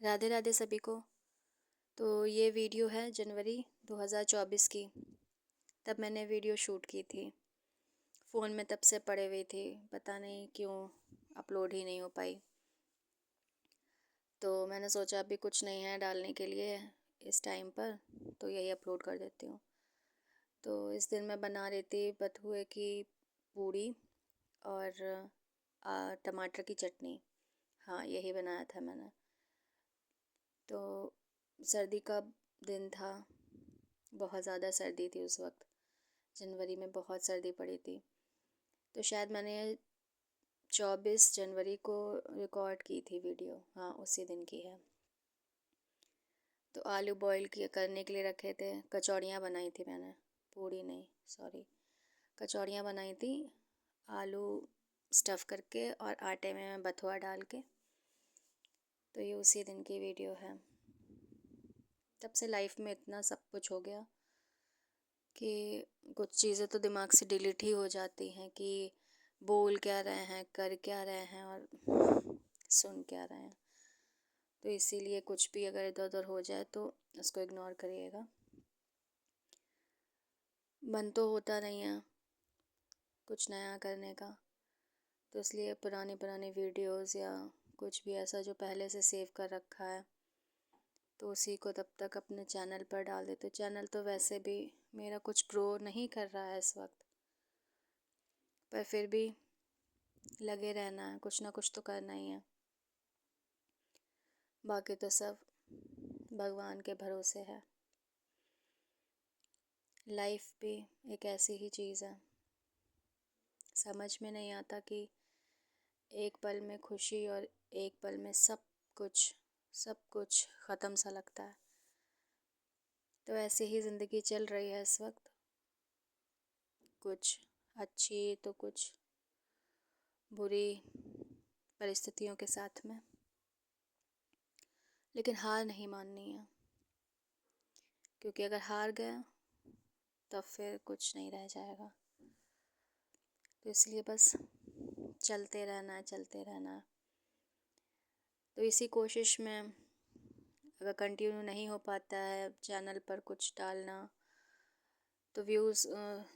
राधे राधे सभी को। तो ये वीडियो है जनवरी 2024 की। तब मैंने वीडियो शूट की थी। फ़ोन में तब से पड़े हुए थे, पता नहीं क्यों अपलोड ही नहीं हो पाई। तो मैंने सोचा अभी कुछ नहीं है डालने के लिए इस टाइम पर, तो यही अपलोड कर देती हूँ। तो इस दिन मैं बना रही थी बथुए की पूड़ी और टमाटर की चटनी। हाँ, यही बनाया था मैंने। तो सर्दी का दिन था, बहुत ज़्यादा सर्दी थी उस वक्त। जनवरी में बहुत सर्दी पड़ी थी। तो शायद मैंने 24 जनवरी को रिकॉर्ड की थी वीडियो। हाँ, उसी दिन की है। तो आलू बॉईल किए करने के लिए रखे थे। कचौड़ियाँ बनाई थी मैंने, पूड़ी नहीं, सॉरी, कचौड़ियाँ बनाई थी आलू स्टफ़ करके और आटे में बथुआ डाल के। तो ये उसी दिन की वीडियो है। तब से लाइफ में इतना सब कुछ हो गया कि कुछ चीज़ें तो दिमाग से डिलीट ही हो जाती हैं कि बोल क्या रहे हैं, कर क्या रहे हैं और सुन क्या रहे हैं। तो इसीलिए कुछ भी अगर इधर उधर हो जाए तो उसको इग्नोर करिएगा। मन तो होता नहीं है कुछ नया करने का, तो इसलिए पुरानी पुरानी वीडियोस या कुछ भी ऐसा जो पहले से सेव कर रखा है तो उसी को तब तक अपने चैनल पर डाल देते। चैनल तो वैसे भी मेरा कुछ ग्रो नहीं कर रहा है इस वक्त, पर फिर भी लगे रहना है, कुछ ना कुछ तो करना ही है। बाकी तो सब भगवान के भरोसे है। लाइफ भी एक ऐसी ही चीज़ है, समझ में नहीं आता कि एक पल में खुशी और एक पल में सब कुछ ख़त्म सा लगता है। तो ऐसे ही ज़िंदगी चल रही है इस वक्त, कुछ अच्छी तो कुछ बुरी परिस्थितियों के साथ में। लेकिन हार नहीं माननी है, क्योंकि अगर हार गए तब फिर कुछ नहीं रह जाएगा। तो इसलिए बस चलते रहना है, चलते रहना है। तो इसी कोशिश में अगर कंटिन्यू नहीं हो पाता है चैनल पर कुछ डालना, तो व्यूज़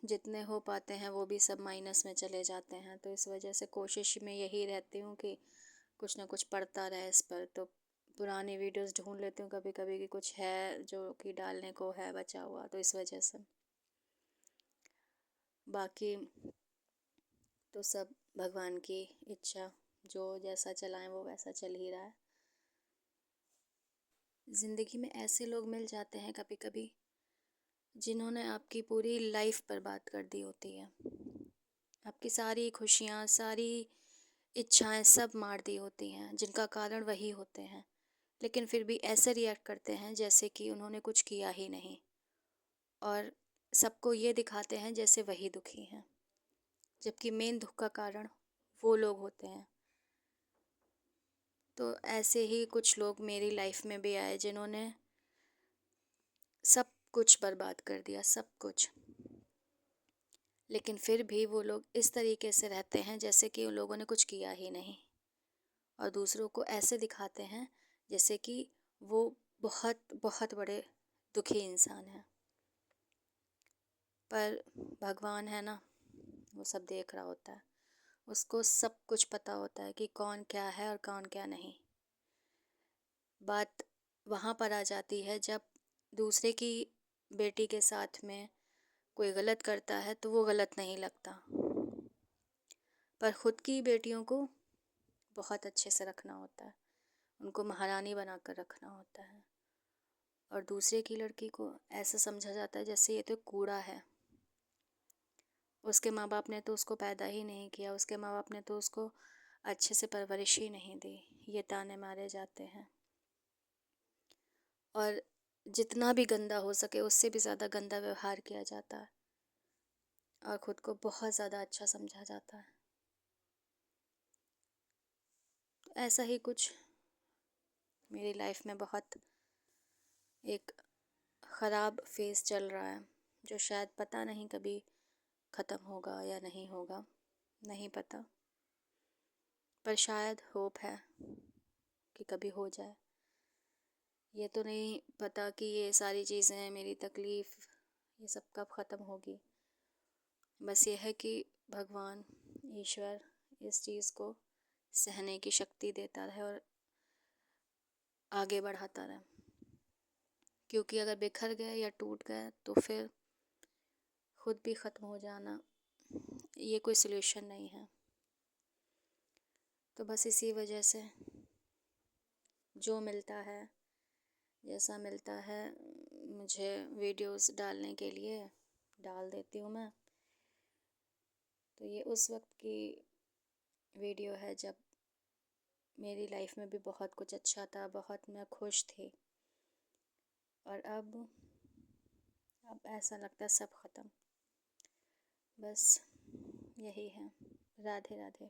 जितने हो पाते हैं वो भी सब माइनस में चले जाते हैं। तो इस वजह से कोशिश में यही रहती हूँ कि कुछ ना कुछ पड़ता रहे इस पर। तो पुरानी वीडियोस ढूंढ लेती हूँ कभी कभी कि कुछ है जो कि डालने को है बचा हुआ, तो इस वजह से। बाकी तो सब भगवान की इच्छा, जो जैसा चलाएं वो वैसा चल ही रहा है। ज़िंदगी में ऐसे लोग मिल जाते हैं कभी कभी जिन्होंने आपकी पूरी लाइफ बर्बाद कर दी होती है। आपकी सारी खुशियाँ, सारी इच्छाएं सब मार दी होती हैं, जिनका कारण वही होते हैं। लेकिन फिर भी ऐसे रिएक्ट करते हैं जैसे कि उन्होंने कुछ किया ही नहीं, और सबको ये दिखाते हैं जैसे वही दुखी हैं, जबकि मेन दुख का कारण वो लोग होते हैं। तो ऐसे ही कुछ लोग मेरी लाइफ में भी आए जिन्होंने सब कुछ बर्बाद कर दिया, सब कुछ। लेकिन फिर भी वो लोग इस तरीके से रहते हैं जैसे कि उन लोगों ने कुछ किया ही नहीं, और दूसरों को ऐसे दिखाते हैं जैसे कि वो बहुत बहुत बड़े दुखी इंसान हैं। पर भगवान है ना, वो सब देख रहा होता है। उसको सब कुछ पता होता है कि कौन क्या है और कौन क्या नहीं। बात वहाँ पर आ जाती है जब दूसरे की बेटी के साथ में कोई गलत करता है तो वो गलत नहीं लगता, पर ख़ुद की बेटियों को बहुत अच्छे से रखना होता है, उनको महारानी बना कर रखना होता है। और दूसरे की लड़की को ऐसा समझा जाता है जैसे ये तो कूड़ा है। उसके माँ बाप ने तो उसको पैदा ही नहीं किया, उसके माँ बाप ने तो उसको अच्छे से परवरिश ही नहीं दी, ये ताने मारे जाते हैं। और जितना भी गंदा हो सके उससे भी ज़्यादा गंदा व्यवहार किया जाता है, और ख़ुद को बहुत ज़्यादा अच्छा समझा जाता है। ऐसा ही कुछ मेरी लाइफ में बहुत एक ख़राब फेज़ चल रहा है, जो शायद पता नहीं कभी ख़त्म होगा या नहीं होगा, नहीं पता। पर शायद होप है कि कभी हो जाए। ये तो नहीं पता कि ये सारी चीज़ें, मेरी तकलीफ़, ये सब कब ख़त्म होगी। बस ये है कि भगवान ईश्वर इस चीज़ को सहने की शक्ति देता रहे और आगे बढ़ाता रहे, क्योंकि अगर बिखर गए या टूट गए तो फिर खुद भी ख़त्म हो जाना ये कोई सल्यूशन नहीं है। तो बस इसी वजह से जो मिलता है, जैसा मिलता है मुझे वीडियोस डालने के लिए डाल देती हूँ मैं। तो ये उस वक्त की वीडियो है जब मेरी लाइफ में भी बहुत कुछ अच्छा था, बहुत मैं खुश थी। और अब ऐसा लगता है सब ख़त्म। बस यही है। राधे राधे।